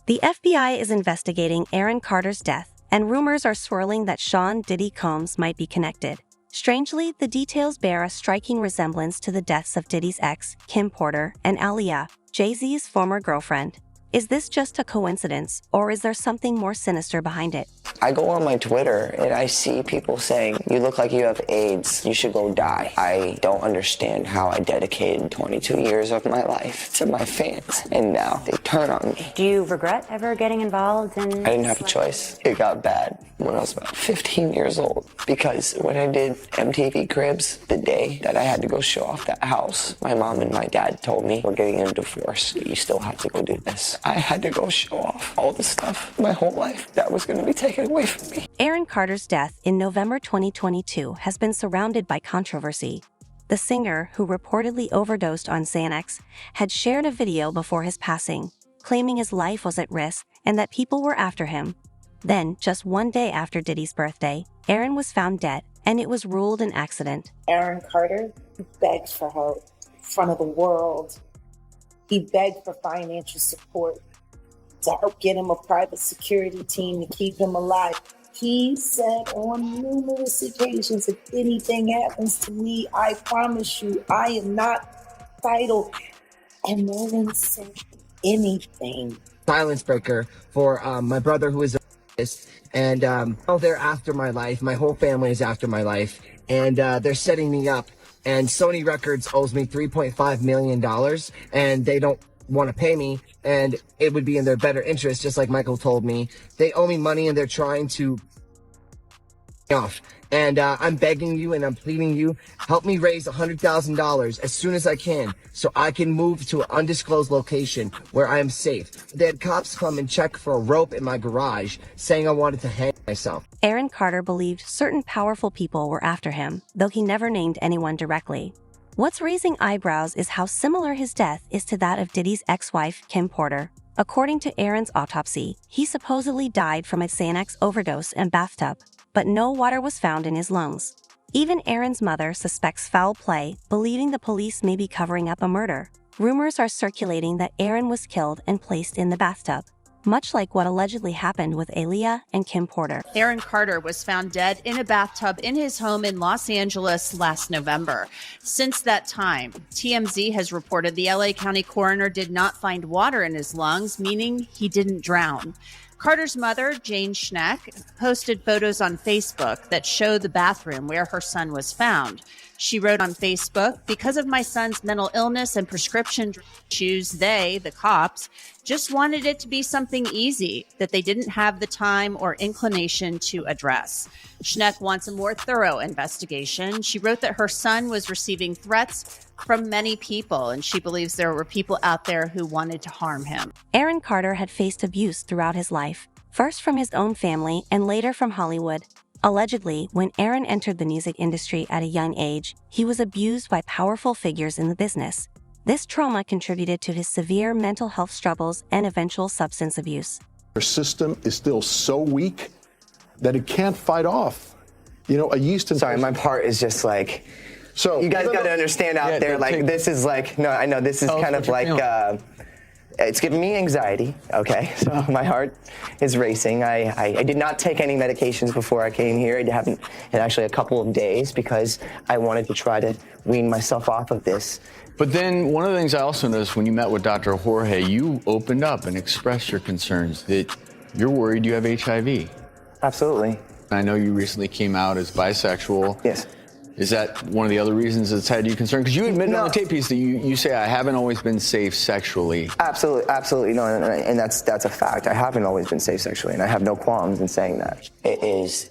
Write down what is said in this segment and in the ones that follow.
The FBI is investigating Aaron Carter's death, and rumors are swirling that Sean Diddy Combs might be connected. Strangely, the details bear a striking resemblance to the deaths of Diddy's ex, Kim Porter, and Aaliyah, Jay-Z's former girlfriend. Is this just a coincidence, or is there something more sinister behind it? I go on my Twitter and I see people saying, "You look like you have AIDS, you should go die." I don't understand how I dedicated 22 years of my life to my fans, and now they turn on me. Do you regret ever getting involved in... I didn't have a choice. It got bad when I was about 15 years old, because when I did MTV Cribs, the day that I had to go show off that house, my mom and my dad told me, "We're getting a divorce, you still have to go do this." I had to go show off all the stuff, my whole life, that was going to be taken away from me. Aaron Carter's death in November 2022 has been surrounded by controversy. The singer, who reportedly overdosed on Xanax, had shared a video before his passing, claiming his life was at risk and that people were after him. Then, just one day after Diddy's birthday, Aaron was found dead, and it was ruled an accident. Aaron Carter begged for help in front of the world. He begged for financial support to help get him a private security team to keep him alive. He said on numerous occasions, "If anything happens to me, I promise you, I am not vital." And no one said anything. Silence breaker for my brother, who is a and they're after my life. My whole family is after my life, and they're setting me up. And Sony Records owes me $3.5 million, and they don't want to pay me, and it would be in their better interest, just like Michael told me. They owe me money, and they're trying to off. And I'm begging you and I'm pleading you, help me raise $100,000 as soon as I can, so I can move to an undisclosed location where I am safe. They had cops come and check for a rope in my garage, saying I wanted to hang myself. Aaron Carter believed certain powerful people were after him, though he never named anyone directly. What's raising eyebrows is how similar his death is to that of Diddy's ex-wife, Kim Porter. According to Aaron's autopsy, he supposedly died from a Xanax overdose and bathtub, but no water was found in his lungs. Even Aaron's mother suspects foul play, believing the police may be covering up a murder. Rumors are circulating that Aaron was killed and placed in the bathtub, much like what allegedly happened with Aaliyah and Kim Porter. Aaron Carter was found dead in a bathtub in his home in Los Angeles last November. Since that time, TMZ has reported the LA County coroner did not find water in his lungs, meaning he didn't drown. Carter's mother, Jane Schneck, posted photos on Facebook that show the bathroom where her son was found. She wrote on Facebook, "Because of my son's mental illness and prescription issues, they, the cops, just wanted it to be something easy that they didn't have the time or inclination to address." Schneck wants a more thorough investigation. She wrote that her son was receiving threats from many people, and she believes there were people out there who wanted to harm him. Aaron Carter had faced abuse throughout his life, first from his own family and later from Hollywood. Allegedly, when Aaron entered the music industry at a young age, he was abused by powerful figures in the business. This trauma contributed to his severe mental health struggles and eventual substance abuse. Our system is still so weak that it can't fight off, a yeast infection. Sorry, my part is just like, so you guys got to understand out there, like, this is like, no, I know this is kind of like, it's giving me anxiety, okay? So my heart is racing. I did not take any medications before I came here. I haven't in actually a couple of days because I wanted to try to wean myself off of this. But then one of the things I also noticed when you met with Dr. Jorge, you opened up and expressed your concerns that you're worried you have HIV. Absolutely. I know you recently came out as bisexual. Yes. Is that one of the other reasons it's had you concerned? Because you admitted on the tape piece that you say, I haven't always been safe sexually. Absolutely, no, and that's a fact. I haven't always been safe sexually, and I have no qualms in saying that. It is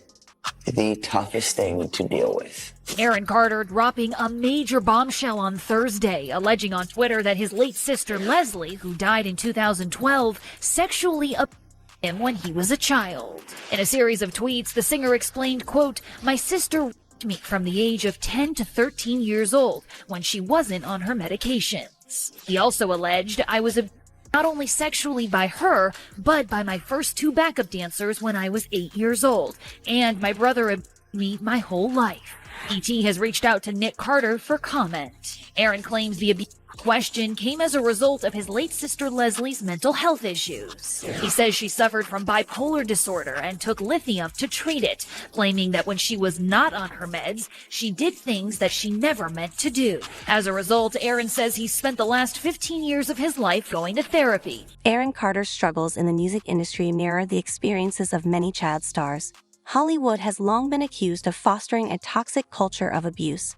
the toughest thing to deal with. Aaron Carter dropping a major bombshell on Thursday, alleging on Twitter that his late sister Leslie, who died in 2012, sexually abused him when he was a child. In a series of tweets, the singer explained, quote, "My sister me from the age of 10 to 13 years old when she wasn't on her medications." He also alleged, "I was abused not only sexually by her, but by my first two backup dancers when I was 8 years old, and my brother abused me my whole life." ET has reached out to Nick Carter for comment. Aaron claims the abuse question came as a result of his late sister Leslie's mental health issues. He says she suffered from bipolar disorder and took lithium to treat it, claiming that when she was not on her meds, she did things that she never meant to do. As a result, Aaron says he spent the last 15 years of his life going to therapy. Aaron Carter's struggles in the music industry mirror the experiences of many child stars. Hollywood has long been accused of fostering a toxic culture of abuse,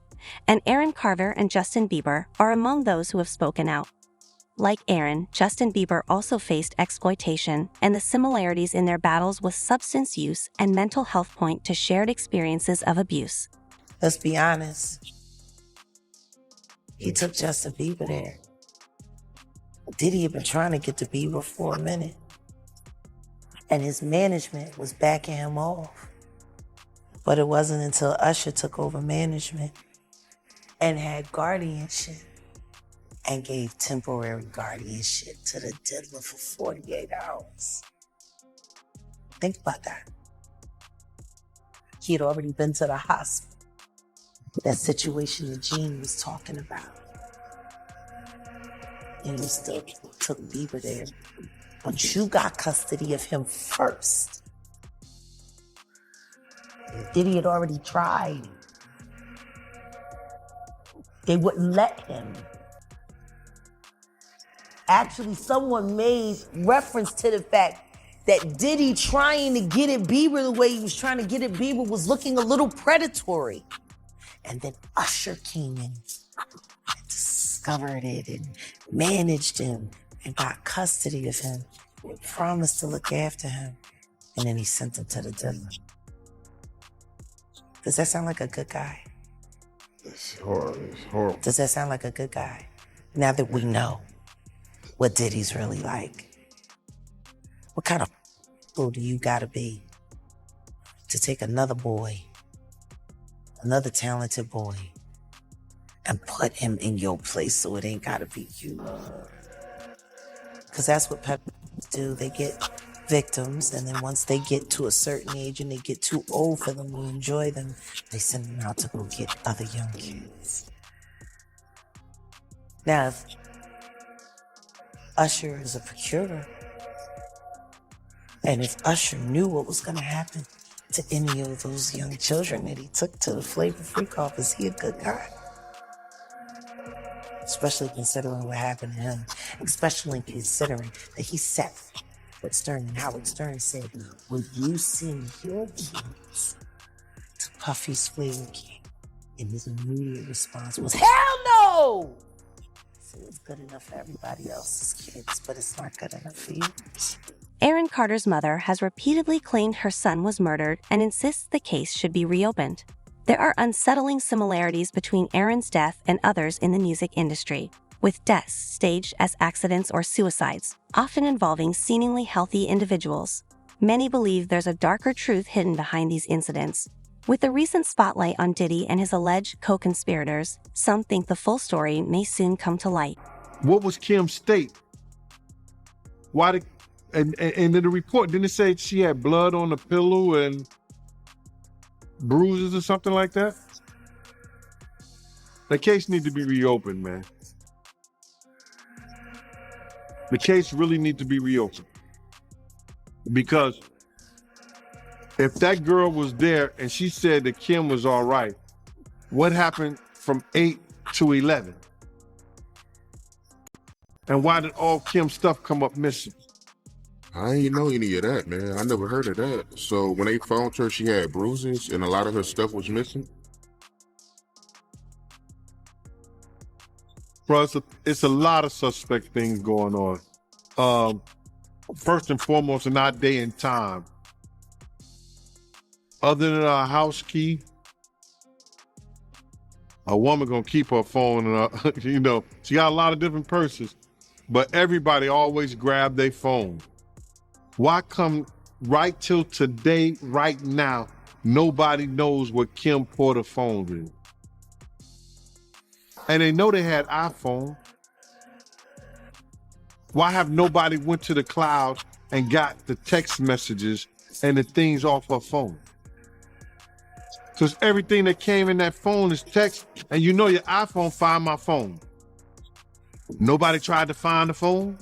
and Aaron Carter and Justin Bieber are among those who have spoken out. Like Aaron, Justin Bieber also faced exploitation, and the similarities in their battles with substance use and mental health point to shared experiences of abuse. Let's be honest. He took Justin Bieber there. Diddy had been trying to get to Bieber for a minute, and his management was backing him off. But it wasn't until Usher took over management and had guardianship and gave temporary guardianship to the diddler for 48 hours. Think about that. He had already been to the hospital. That situation that Gene was talking about. And you still took Bieber there. But you got custody of him first. Diddy had already tried. They wouldn't let him. Actually, someone made reference to the fact that Diddy trying to get at Bieber the way he was trying to get at Bieber was looking a little predatory. And then Usher came in and discovered it and managed him and got custody of him and promised to look after him. And then he sent him to the diddler. Does that sound like a good guy? It's horrible. Does that sound like a good guy? Now that we know what Diddy's really like, what kind of fool do you gotta be to take another boy, another talented boy, and put him in your place so it ain't gotta be you? Because that's what peppers do. They get victims, and then once they get to a certain age and they get too old for them to enjoy them, they send them out to go get other young kids. Now, if Usher is a procurer, and if Usher knew what was gonna happen to any of those young children that he took to the Flavor Freak office, he a good guy. Especially considering what happened to him, especially considering that he sat Howard Stern, and Howard Stern said, "Would you send your kids to Puffy's Flavor King?" And his immediate response was, "Hell no!" So it's good enough for everybody else's kids, but it's not good enough for yours. Aaron Carter's mother has repeatedly claimed her son was murdered and insists the case should be reopened. There are unsettling similarities between Aaron's death and others in the music industry, with deaths staged as accidents or suicides, often involving seemingly healthy individuals. Many believe there's a darker truth hidden behind these incidents. With the recent spotlight on Diddy and his alleged co-conspirators, some think the full story may soon come to light. What was Kim's state? Why did, and in the report, didn't it say she had blood on the pillow and bruises or something like that? The case needs to be reopened, man. The case really needs to be reopened. Because if that girl was there and she said that Kim was all right, what happened from 8 to 11? And why did all Kim's stuff come up missing? I ain't know any of that, man. I never heard of that. So when they found her, she had bruises and a lot of her stuff was missing? Bro, it's a lot of suspect things going on. First and foremost, in our day and time, other than our house key, a woman gonna keep her phone, and you know, she got a lot of different purses, but everybody always grab their phone. Why come right till today, right now, nobody knows what Kim Porter's phone is? And they know they had iPhone. Why have nobody went to the cloud and got the text messages and the things off her phone? So it's everything that came in that phone is text, and you know your iPhone find my phone. Nobody tried to find the phone.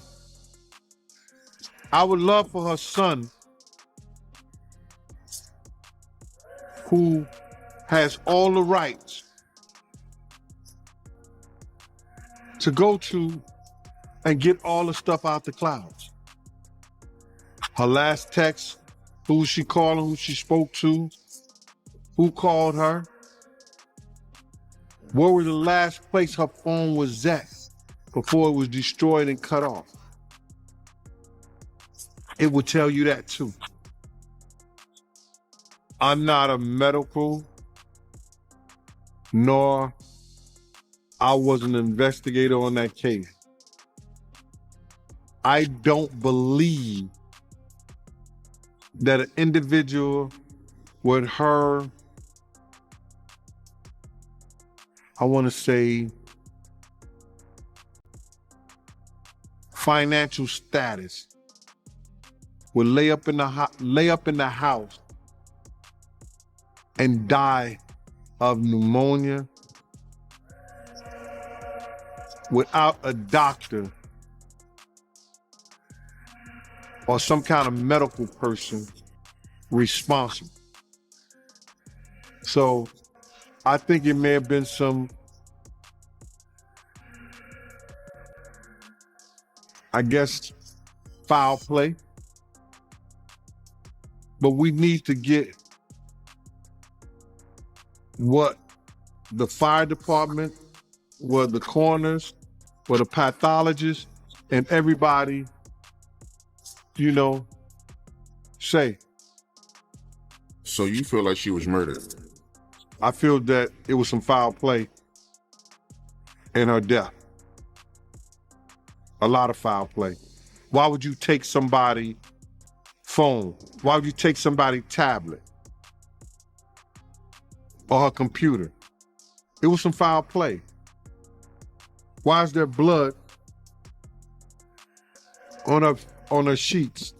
I would love for her son, who has all the rights, to go to and get all the stuff out the clouds. Her last text, who she calling, who she spoke to, who called her, where was the last place her phone was at before it was destroyed and cut off. It would tell you that too. I'm not a medical, nor I was an investigator on that case. I don't believe that an individual with her, I want to say, financial status would lay up in the house and die of pneumonia without a doctor or some kind of medical person responsible. So I think it may have been some, I guess, foul play. But we need to get what the fire department, what the coroners, what the pathologists, and everybody, say. So you feel like she was murdered? I feel that it was some foul play in her death. A lot of foul play. Why would you take somebody's phone? Why would you take somebody's tablet or her computer? It was some foul play. Why is there blood on her sheets?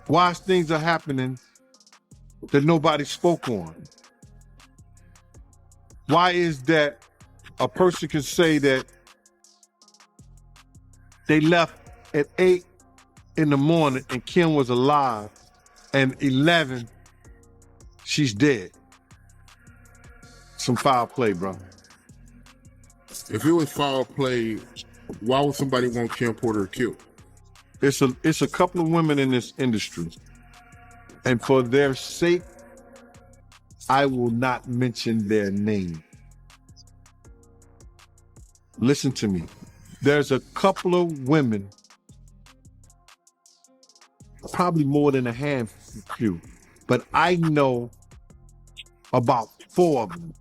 Why things are happening that nobody spoke on? Why is that a person can say that they left at 8 in the morning and Kim was alive, and 11, she's dead? Some foul play, bro. If it was foul play, why would somebody want Kim Porter killed? It's a couple of women in this industry, and for their sake, I will not mention their name. Listen to me. There's a couple of women, probably more than a handful, but I know about 4 of them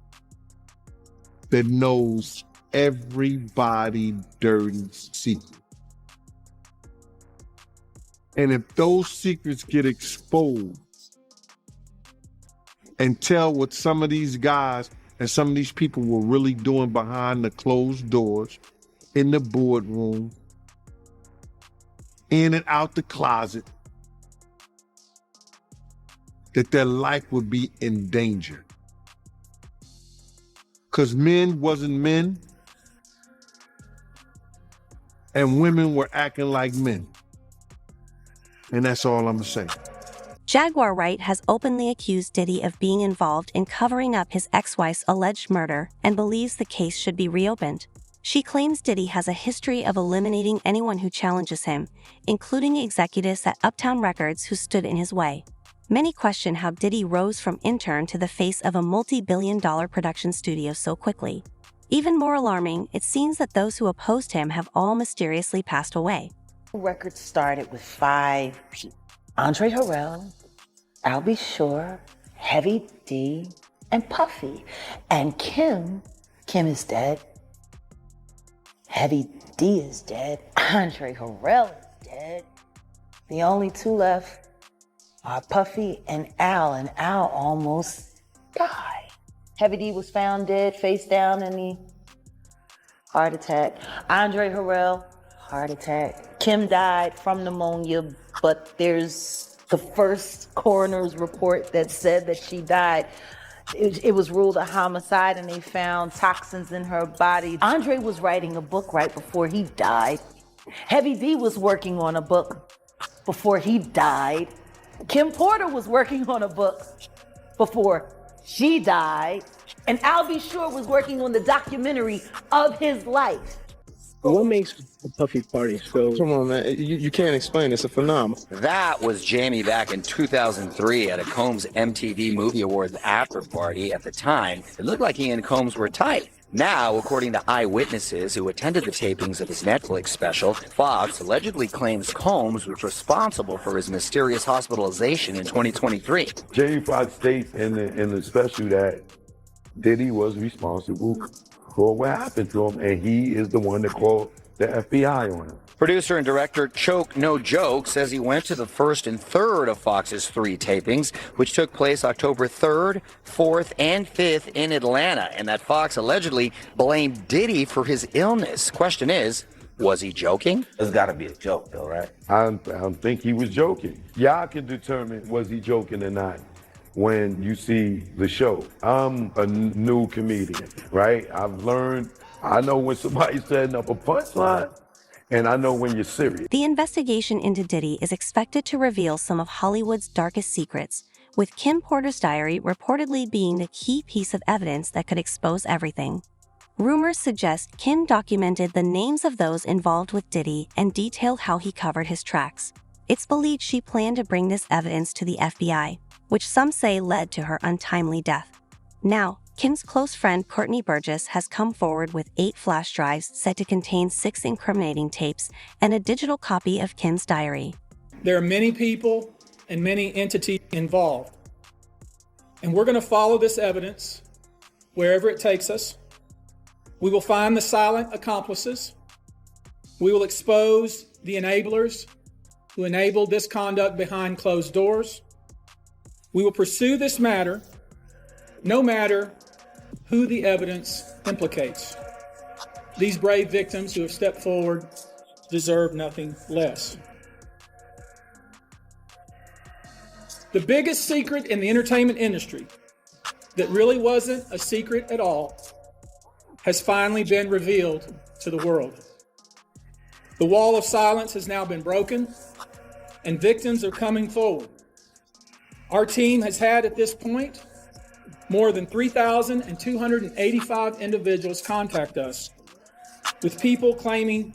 that knows everybody dirty secret. And if those secrets get exposed and tell what some of these guys and some of these people were really doing behind the closed doors, in the boardroom, in and out the closet, that their life would be in danger. Because men wasn't men, and women were acting like men. And that's all I'm gonna say. Jaguar Wright has openly accused Diddy of being involved in covering up his ex-wife's alleged murder and believes the case should be reopened. She claims Diddy has a history of eliminating anyone who challenges him, including executives at Uptown Records who stood in his way. Many question how Diddy rose from intern to the face of a multi-billion-dollar production studio so quickly. Even more alarming, it seems that those who opposed him have all mysteriously passed away. Record started with 5 people: Andre Harrell, I'll Be Sure, Heavy D, and Puffy. And Kim is dead. Heavy D is dead. Andre Harrell is dead. The only 2 left are Puffy and Al almost died. Heavy D was found dead, face down in the heart attack. Andre Harrell, heart attack. Kim died from pneumonia, but there's the first coroner's report that said that she died, it was ruled a homicide and they found toxins in her body. Andre was writing a book right before he died. Heavy D was working on a book before he died. Kim Porter was working on a book before she died. And Al B. Sure was working on the documentary of his life. What makes a Puffy party so... Come on, man. You can't explain. It's a phenomenon. That was Jamie back in 2003 at a Combs MTV Movie Awards after party. At the time, it looked like he and Combs were tight. Now, according to eyewitnesses who attended the tapings of his Netflix special, Fox allegedly claims Combs was responsible for his mysterious hospitalization in 2023. Jamie Foxx states in the special that Diddy was responsible for what happened to him, and he is the one that called the FBI on him. Producer and director Choke No Joke says he went to the first and third of Fox's 3 tapings, which took place October 3rd, 4th, and 5th in Atlanta, and that Fox allegedly blamed Diddy for his illness. Question is, was he joking? It's got to be a joke, though, right? I don't think he was joking. Y'all can determine was he joking or not when you see the show. I'm a new comedian, right? I've learned, I know when somebody's setting up a punchline, and I know when you're serious. The investigation into Diddy is expected to reveal some of Hollywood's darkest secrets, with Kim Porter's diary reportedly being the key piece of evidence that could expose everything. Rumors suggest Kim documented the names of those involved with Diddy and detailed how he covered his tracks. It's believed she planned to bring this evidence to the FBI, which some say led to her untimely death. Now, Kim's close friend Courtney Burgess has come forward with 8 flash drives said to contain 6 incriminating tapes and a digital copy of Kim's diary. There are many people and many entities involved, and we're going to follow this evidence wherever it takes us. We will find the silent accomplices. We will expose the enablers who enabled this conduct behind closed doors. We will pursue this matter no matter who the evidence implicates. These brave victims who have stepped forward deserve nothing less. The biggest secret in the entertainment industry that really wasn't a secret at all has finally been revealed to the world. The wall of silence has now been broken, and victims are coming forward. Our team has had at this point more than 3,285 individuals contact us with people claiming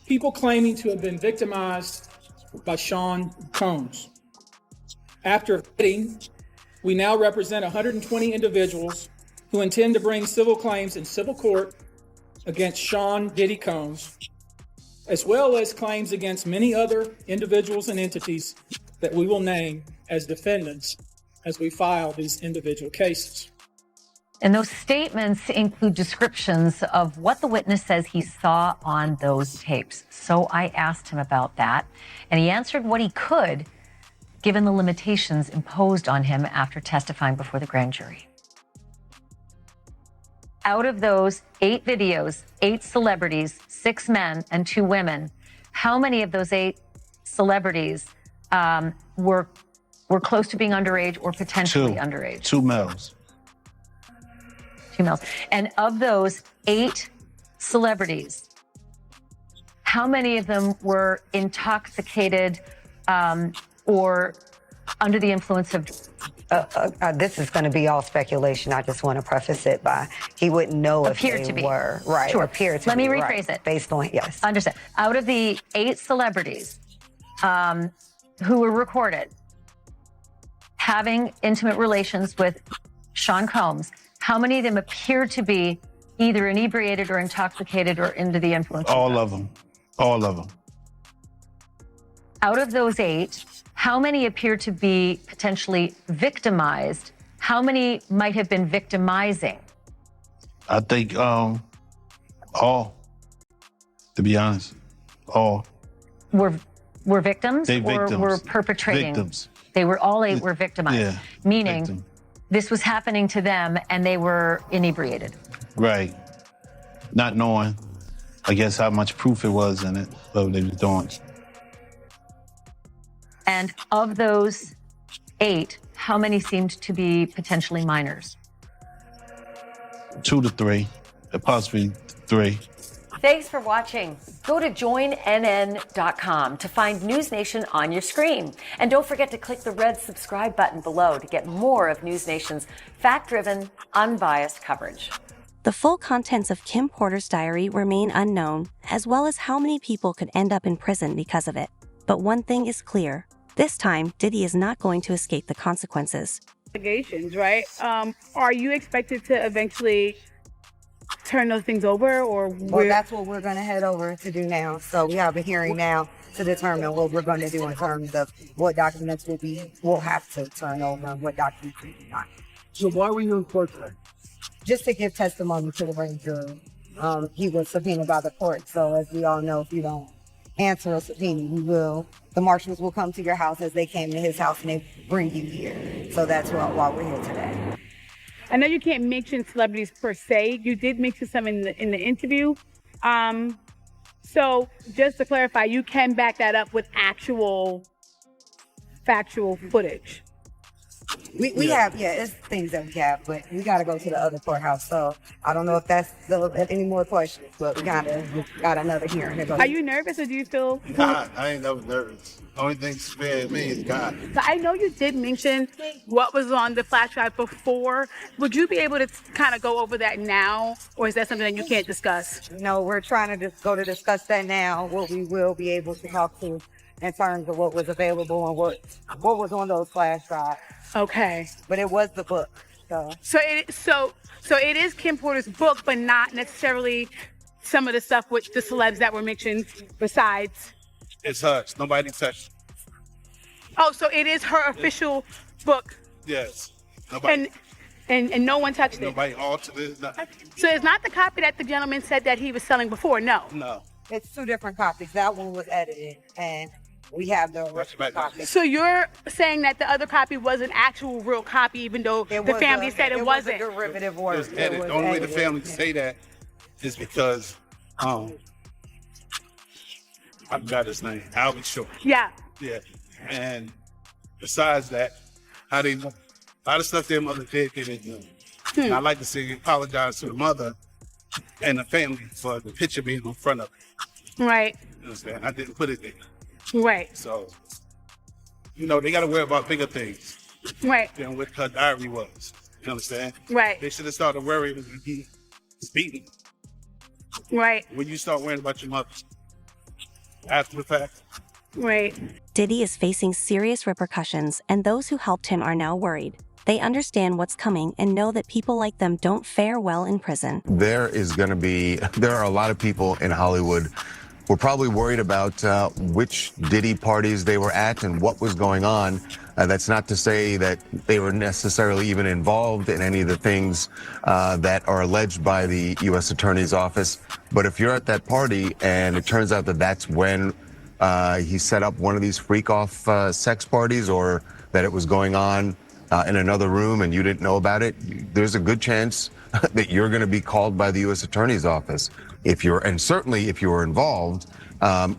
to have been victimized by Sean Combs. After vetting, we now represent 120 individuals who intend to bring civil claims in civil court against Sean Diddy Combs, as well as claims against many other individuals and entities that we will name as defendants as we file these individual cases. And those statements include descriptions of what the witness says he saw on those tapes. So I asked him about that, and he answered what he could, given the limitations imposed on him after testifying before the grand jury. Out of those 8 videos, 8 celebrities, 6 men and 2 women, how many of those 8 celebrities were close to being underage or potentially underage? 2 males. 2 males. And of those 8 celebrities, how many of them were intoxicated or under the influence of... This is going to be all speculation. I just want to preface it by he wouldn't know if they were. Right. Sure. Appear to Let be, me rephrase right, it. Based on, yes. Understand. Out of the 8 celebrities who were recorded having intimate relations with Sean Combs, how many of them appear to be either inebriated or intoxicated or under the influence? All of them. All of them. Out of those 8, how many appear to be potentially victimized? How many might have been victimizing? I think all, to be honest, all. Were victims They or victims. were perpetrating? Victims. They were all 8 were victimized, Yeah, meaning victim. this was happening to them and they were inebriated. Right. Not knowing, I guess, how much proof it was in it, what they were doing. And of those 8, how many seemed to be potentially minors? 2 to 3, possibly 3. Thanks for watching. Go to joinnn.com to find News Nation on your screen. And don't forget to click the red subscribe button below to get more of News Nation's fact-driven, unbiased coverage. The full contents of Kim Porter's diary remain unknown, as well as how many people could end up in prison because of it. But one thing is clear. This time, Diddy is not going to escape the consequences. Investigations, right? Are you expected to eventually turn those things over, or well, that's what we're going to head over to do now. So we have a hearing now to determine what we're going to do in terms of what documents we'll have to turn over and what documents we do not. So why were you in court today? Just to give testimony to the grand jury. He was subpoenaed by the court. So as we all know, if you don't answer a subpoena, the marshals will come to your house as they came to his house and they bring you here. So that's why we're here today. I know you can't mention celebrities per se. You did mention some in the interview. So just to clarify, you can back that up with actual factual footage. We have, it's things that we have, but we got to go to the other courthouse. So I don't know if that's any more questions, but we got another hearing. Are you nervous, or do you feel? God, I ain't never nervous. Only thing scared me is God. So I know you did mention what was on the flash drive before. Would you be able to kind of go over that now, or is that something that you can't discuss? No, we're trying to discuss that now. What we will be able to talk to in terms of what was available and what was on those flash drives. Okay. But it was the book. So it is Kim Porter's book, but not necessarily some of the stuff with the celebs that were mentioned besides. It's hers. Nobody touched it. Oh, so it is her official book. Yes. Nobody. And no one touched it. Nobody altered it. Nothing. So it's not the copy that the gentleman said that he was selling before. No. No. It's 2 different copies. That one was edited, and we have the original copy. So you're saying that the other copy was an actual real copy, even though the family said it wasn't? It was a derivative work. It was edited. The only way the family can say that is because I forgot his name. Alvin Short. Yeah. Yeah. And besides that, a lot of stuff their mother did, they didn't do. And I'd like to say apologize to the mother and the family for the picture being in front of it. Right. You understand? I didn't put it there. Right. So, they got to worry about bigger things. Right. Than what her diary was. You understand? Right. They should have started worrying when he was beaten. Right. When you start worrying about your mother after the fact. Right. Diddy is facing serious repercussions, and those who helped him are now worried. They understand what's coming and know that people like them don't fare well in prison. There are a lot of people in Hollywood who are probably worried about which Diddy parties they were at and what was going on. That's not to say that they were necessarily even involved in any of the things that are alleged by the U.S. Attorney's Office. But if you're at that party and it turns out that that's when he set up one of these freak-off sex parties, or that it was going on in another room and you didn't know about it, there's a good chance that you're going to be called by the U.S. Attorney's Office. And certainly if you were involved,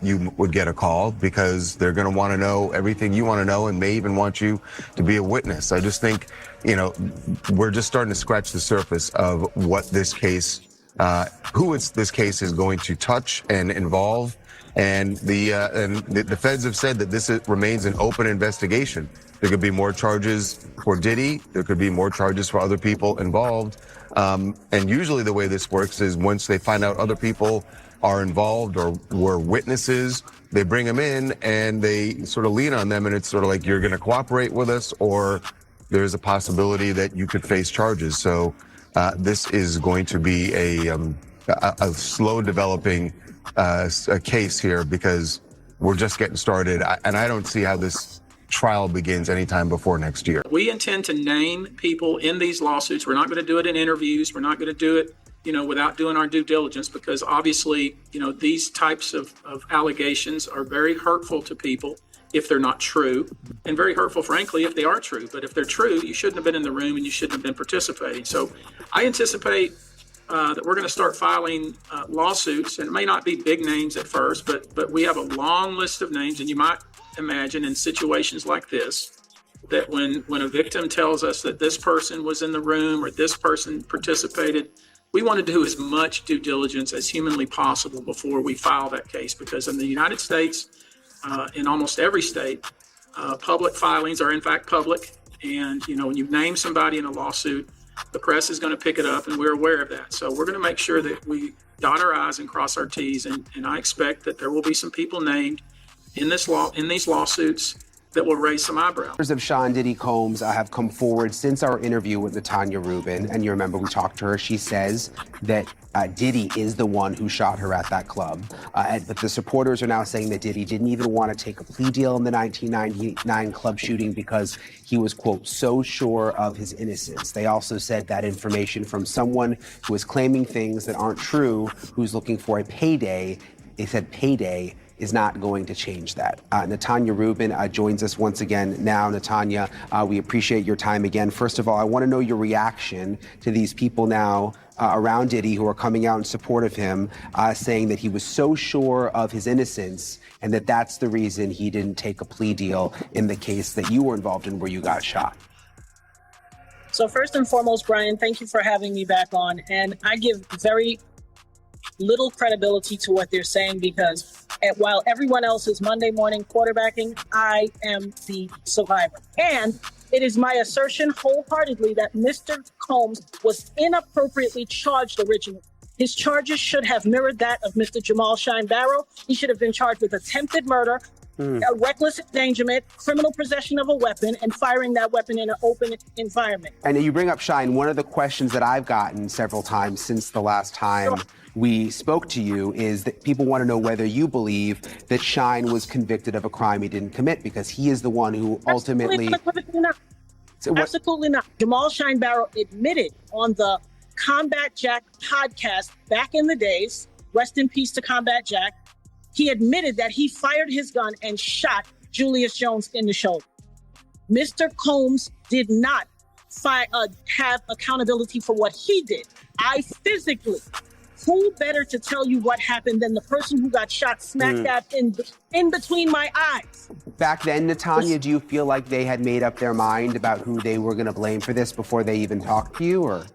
you would get a call, because they're going to want to know everything you want to know and may even want you to be a witness. I just think, we're just starting to scratch the surface of what this case, this case is going to touch and involve. And the feds have said that this remains an open investigation. There could be more charges for Diddy. There could be more charges for other people involved. And usually the way this works is once they find out other people are involved or were witnesses, they bring them in and they sort of lean on them. And it's sort of like, you're going to cooperate with us, or there's a possibility that you could face charges. So this is going to be a slow developing a case here, because we're just getting started. And I don't see how this trial begins anytime before next year. We intend to name people in these lawsuits. We're not going to do it in interviews. We're not going to do it, without doing our due diligence, because obviously, these types of allegations are very hurtful to people if they're not true, and very hurtful, frankly, if they are true. But if they're true, you shouldn't have been in the room and you shouldn't have been participating. So I anticipate that we're going to start filing lawsuits, and it may not be big names at first, but we have a long list of names, and you might imagine in situations like this that when a victim tells us that this person was in the room or this person participated, we want to do as much due diligence as humanly possible before we file that case, because in the United States, in almost every state, public filings are in fact public. And, when you name somebody in a lawsuit, the press is going to pick it up, and we're aware of that. So we're going to make sure that we dot our I's and cross our T's. And I expect that there will be some people named in these lawsuits that will raise some eyebrows. Of Sean Diddy Combs have come forward since our interview with Natanya Rubin. And you remember we talked to her. She says that Diddy is the one who shot her at that club. But the supporters are now saying that Diddy didn't even want to take a plea deal in the 1999 club shooting because he was, quote, so sure of his innocence. They also said that information from someone who is claiming things that aren't true, who's looking for a payday. They said payday is not going to change that. Natanya Rubin joins us once again now. Natanya, we appreciate your time again. First of all, I want to know your reaction to these people now around Diddy who are coming out in support of him, saying that he was so sure of his innocence and that that's the reason he didn't take a plea deal in the case that you were involved in where you got shot. So first and foremost, Brian, thank you for having me back on. And I give very little credibility to what they're saying because while everyone else is Monday morning quarterbacking, I am the survivor. And it is my assertion wholeheartedly that Mr. Combs was inappropriately charged originally. His charges should have mirrored that of Mr. Jamal Shine Barrow. He should have been charged with attempted murder, reckless endangerment, criminal possession of a weapon, and firing that weapon in an open environment. And you bring up Shine. One of the questions that I've gotten several times since the last time we spoke to you is that people want to know whether you believe that Shine was convicted of a crime he didn't commit because he is the one who ultimately... Absolutely not. Absolutely not. Jamal Shine Barrow admitted on the Combat Jack podcast back in the days, rest in peace to Combat Jack, he admitted that he fired his gun and shot Julius Jones in the shoulder. Mr. Combs did not have accountability for what he did. I physically... Who better to tell you what happened than the person who got shot smack dab in between my eyes? Back then, Natanya, do you feel like they had made up their mind about who they were going to blame for this before they even talked to you, or?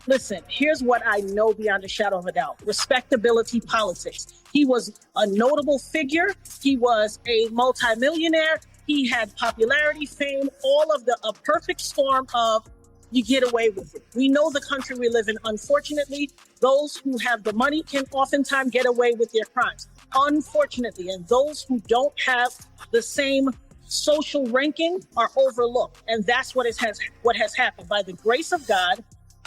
Listen, here's what I know beyond a shadow of a doubt. Respectability politics. He was a notable figure. He was a multimillionaire. He had popularity, fame, all of a perfect storm of you get away with it. We know the country we live in. Unfortunately, those who have the money can oftentimes get away with their crimes. Unfortunately, and those who don't have the same social ranking are overlooked. And that's what has happened. By the grace of God,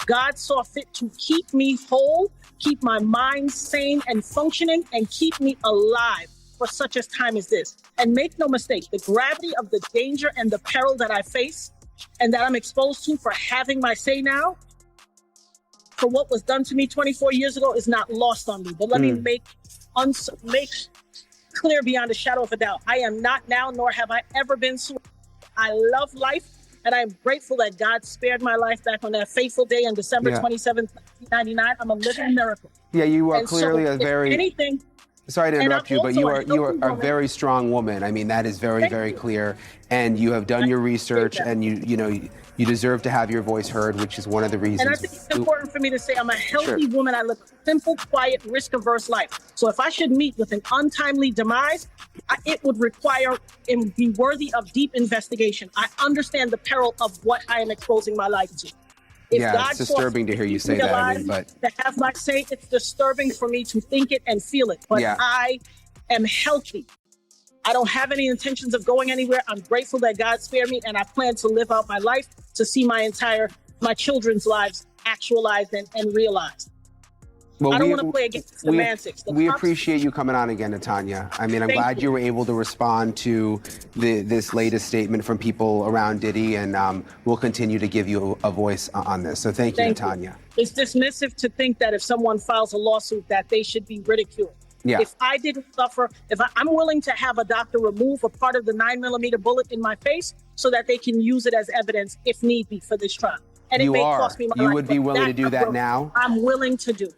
God saw fit to keep me whole, keep my mind sane and functioning, and keep me alive for such a time as this. And make no mistake, the gravity of the danger and the peril that I face and that I'm exposed to for having my say now, for what was done to me 24 years ago is not lost on me. But let me make clear beyond a shadow of a doubt. I am not now, nor have I ever been suicidal. I love life, and I'm grateful that God spared my life back on that fateful day on December 27th, 1999. I'm a living miracle. Yeah, you are And clearly so, a very... anything, Sorry to interrupt you, but you are a woman. very strong woman. I mean, that is very clear. And you have done your research, and you deserve to have your voice heard, which is one of the reasons. And I think it's important for me to say I'm a healthy woman. I live a simple, quiet, risk-averse life. So if I should meet with an untimely demise, it would require and be worthy of deep investigation. I understand the peril of what I am exposing my life to. If God it's disturbing to hear you say that. I mean, but to have my say, it's disturbing for me to think it and feel it. But I am healthy. I don't have any intentions of going anywhere. I'm grateful that God spared me, and I plan to live out my life to see my children's lives actualized and realized. Well, I don't want to play against semantics. We appreciate you coming on again, Natanya. I mean, I'm glad you were able to respond to this latest statement from people around Diddy, and we'll continue to give you a voice on this. So thank you, Natanya. It's dismissive to think that if someone files a lawsuit that they should be ridiculed. Yeah. If I didn't suffer, I'm willing to have a doctor remove a part of the 9mm bullet in my face so that they can use it as evidence if need be for this trial. And it may cost me my life. You would be willing to do that now? I'm willing to do.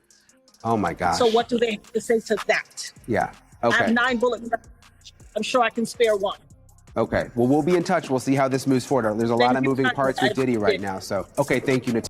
Oh my gosh. So what do they have to say to that? Yeah. I Okay. have 9 bullets. I'm sure I can spare one. Okay. Well, we'll be in touch. We'll see how this moves forward. There's a lot of moving parts with Diddy right now. So, okay. Thank you, Natasha.